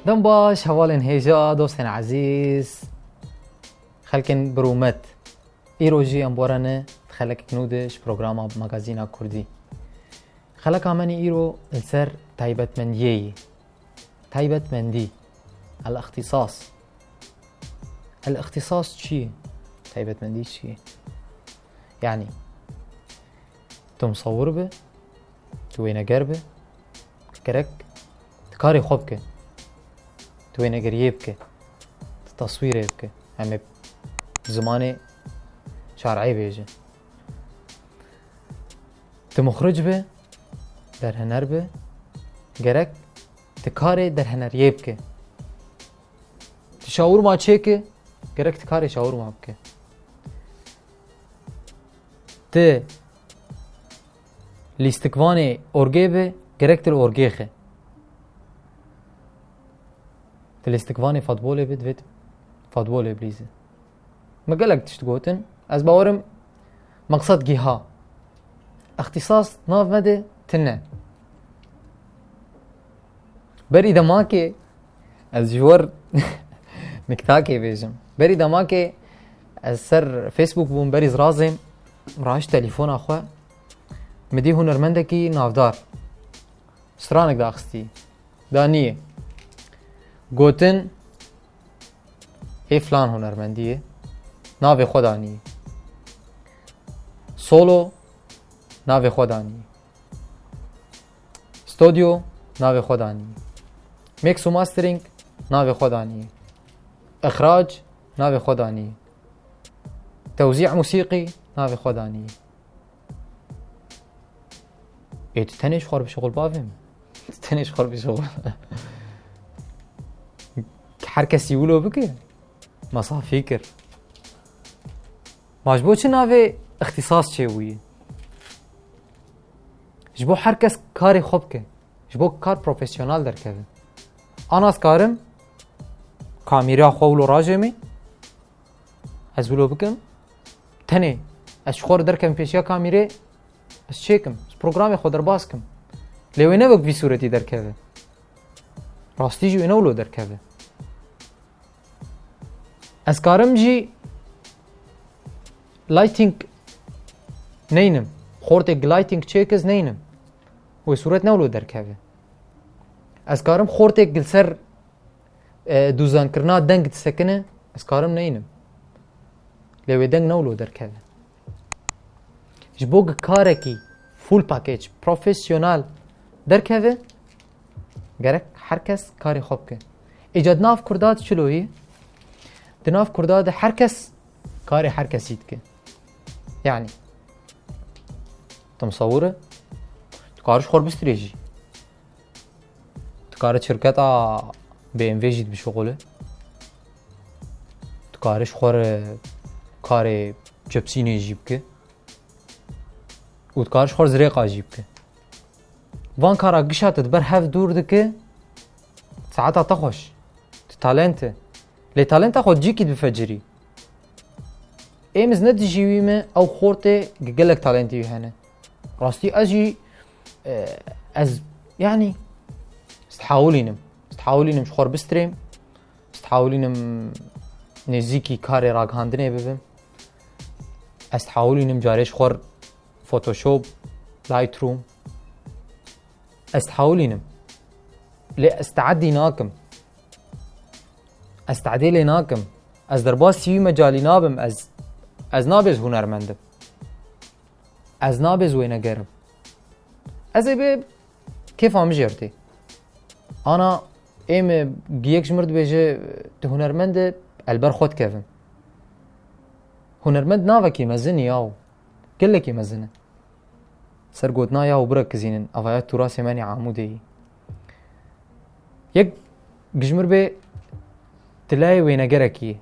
دم باش هوالن هیجا دوستن عزیز خلکن برومت ایروجی امبورانه خلک کنودش پروگرام مگازینا کردی خلک آمنی ایرو السر تایبت مندی الاختصاص چیه؟ تایبت مندی چیه؟ يعني تو مصور به تو وينگر به کرک کاری خوب که تو وينگریه بکه تصویره بکه همه زمان شرعی بیجه تو مخرج به در هنر به گرک تکاری در هنریه بکه تشاور ما چه که گرک تکاری شاور ما بکه ت لیستکوان اورگه به گرک تر اورگه خه ت لیستکوان فوتبال به دوید فوتبال بلیزه مقالك تشتقوتن از باورم مقصد جهة اختصاص ناف مده تنه بری دماکه از جوار نکتاکه بیجم بری دماکه از سر فیسبوک بوم بریز رازم راش تليفون اخوه مدي هنرمندكي نافدار سترانك داخستي دانيه گوتن ای فلان هنرمندیه ناو خودانی سولو ناو خودانی استودیو ناو خودانی میکس و ماسترینگ ناو خودانی اخراج ناو خودانی توزيع موسيقي ناوي خوداني ايه تتنش خور بشغل بافم تتنش خور بشغل هر کسی يقولوا بك مصافي كر ماجبو چه ناوي اختصاص چه وي جبو هر کس کاری خوب که جبو کار پروفیشنال در که انا از کارم کامیرا خوولو راجمي از بلو بكم تنه اشخور دركم پیشیا کامیره از چیکم از پروگرام خود در باز کم لیوینه بک بی صورتی در که راستی جو اینولو در که از کارم جی لایتینگ نینم خورت لایتینگ چیکز نینم و صورت نولو در که از کارم خورت گلسر دوزان کرنا دنگ تسکنه از کارم نینم لیوی دنگ نولو در که جبوگ کارکی فول پاکیج پروفیشنال در که گرک هر کس کاری خوب که ایجاد ناف کرداد چلویی دناف کرداد هر کس کاری هر کسید که یعنی تو مصوره تو کارش خور بستریجی تو کار شرکتا بی ام وی جید بشغله تو کارش خور کار جبسینه جیب که و تو کارش خور زریقا جیب که وان کارا گشاتت بر هف دور دکه ساعتا تخوش تو تالنته لی تالنتا خود جی کید بفجری ایمز ندی جیویمه او خورته گلک تالنتی هنه راستی ازی از يعني استحاولينم شخور بستريم استحاولينم نزيكي كاري راق هاندني ببم استحاولينم جاريش خور فوتوشوب لايت روم استحاولينم لي استعدي ناكم استعدي لي ناكم از درباس سيوي مجالي نابم از نابز هنرمندم از نابز وينگرم از به كيف عم جرتي انا ايم گيكش مرد بيجي هنرمند البر خود كيفن هنرمند ناوكي مزني ياو كلكي مزنه سرقوتنا ياو بركزين افايات تراث ماني عمودي يك گجمر به تلاقي وينگركي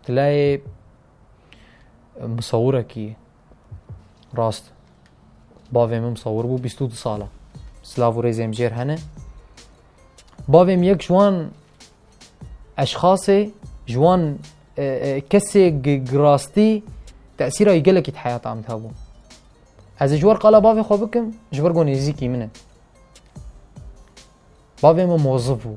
تلاقي مصوركي راست باویم مصور بو 22 ساله سلاو ريزم جير هنه باویم یک جوان اشخاص جوان کسی گراستی تأثیره يقلك حياة عم تهبو از جوار قالا باوی خو بکم جبر گو نزیکی منه باوی ما موظف بو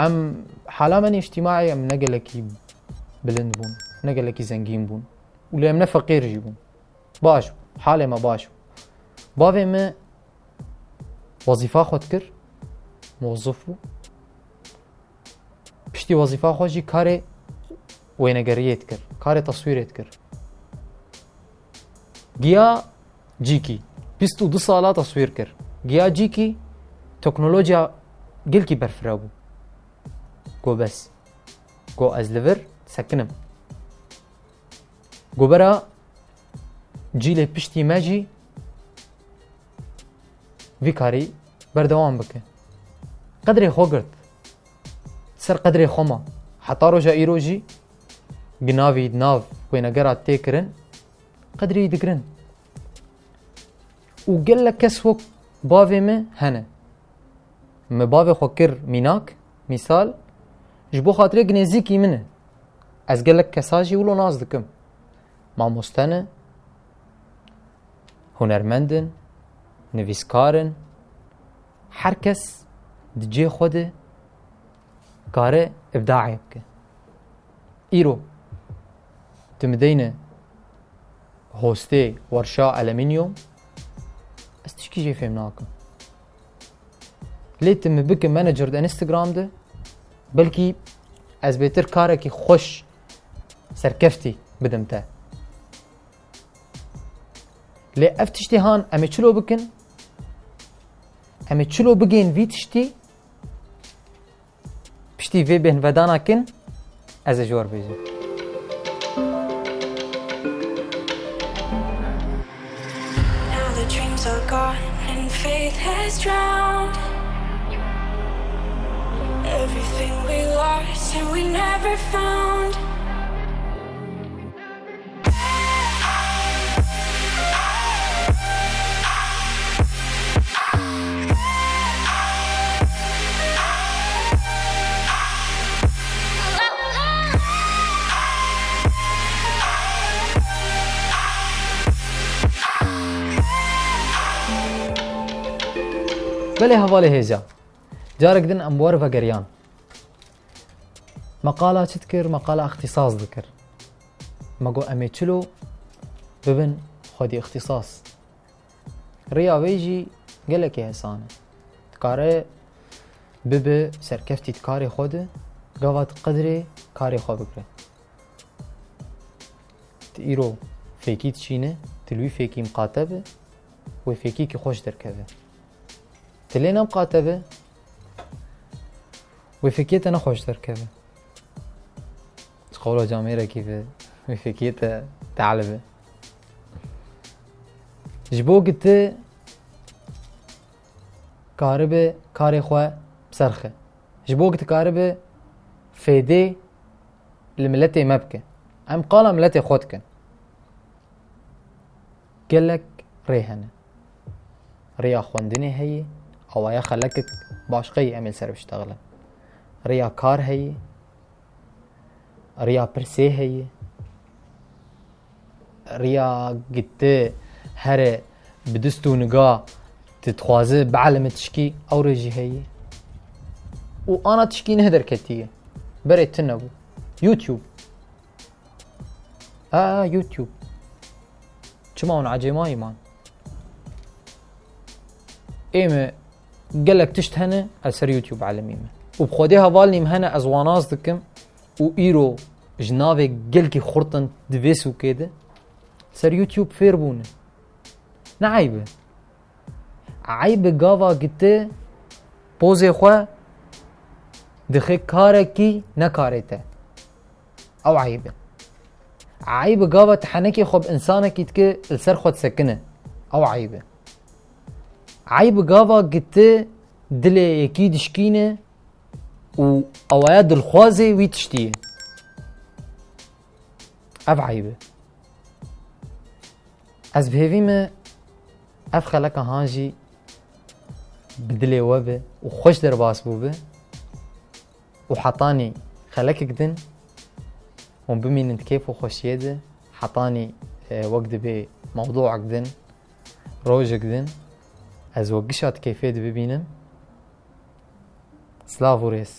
ام حالا من اجتماعي ام نقلكي بلند بون نقلكي زنگين بون ولا ام فقير جيبون باش حالي ما باش باوی ما وظیفه خود کر موظف بو پشتی وظیفه خود جی کار وینگریت کر کار تصویرت کر گیا جی کی 22 ساله تصویر کر گیا جی کی تکنولوژیا گل کی برفرا بو گو بس گو از لور سکنم گو برا جیل پشتی ماجی وی کاری بردوام بکن قدری خو گرد سر قدری خوما حتی روژا ای روژی گناوی ناو وینگرات تیکرن قدری دگرن و گل کس وک باوی me هنه me باوی خو کر میناک مثال جبو خاطره گنزیکی منه از گلک کساجی ولو ناز دکم ماموستانه هنرمندن نویسکارن هر کس دجی خوده کاره ابداعی بکه ایرو تمدینه هوسته ورشا المینیوم از تشکی جی فهم ناکم لیتم بکه منیجر ده انستگرام ده بلکی از بهتر کاره که خوش سرکفتی بدم تا لی افتشتی هان امی چلو بکن امی چلو بگین وی تشتی پشتی وی بین ودانا کن از جوار بیجن Are gone and faith has drowned everything we lost and we never found. بله حواله هیجا جارك دن اموار وگریان مقالة تذكر مقالة اختصاص ذكر مقو امي چلو ببن خودي اختصاص ريا ويجي قالك يا حسانه تكاره بب سركفتي تكاري خوده قوات قدري كاري خو بكره تيرو فيكي تشينه تلوي فيكي مقاتبه وفيكي كي خوش دركبه تلينا مقاتبه وفيكيت انا خوش دركبه تقولوا جاميرة كيف وفيكيت تعلبه جبو قلت كاربه كاري خواه بسرخه جبو قلت كاربه فيدي الملتي مبكه ام قال ملتي خودكن قالك ريهنه ريا خواندني هي او يا خلكك باشقي عمل سر بشتغله ريا كار هي ريا برسي هي ريا قلت هره بدستو نقا تتخوازي بعلم تشكي او رجي هي وانا تشكي نهدر كتيه بريت تنبو يوتيوب يوتيوب چماون عجيماي مان ايمه قالك تشتهنه اسر يوتيوب عالميمه وبخوديها والني مهنا ازواناز دكم وايرو جنابي قلكي خرطن دفيسو كده سر يوتيوب فيربونه نعيبه عيب قاوا قلت بوزي خوا دخي كاركي نكارته او عيبه عيب قاوا تحنكي خب انسانك يتك السر خود سكنه او عيبه عيب قاوا قلت دلي اكيد شكينه و اوياد الخوازي ويتشتيه اف عيبه از بهيفيمه اف خلق هانجي بدلي وبه وخوش در باس بوبه وحطاني خلق كدن وبمين انت كيف وخوش يده حطاني وەک دەبێ مەوضوعێک دن ڕۆژێک دن ئەز وە گشت کەیفێ دەببینم سلااو و ڕێز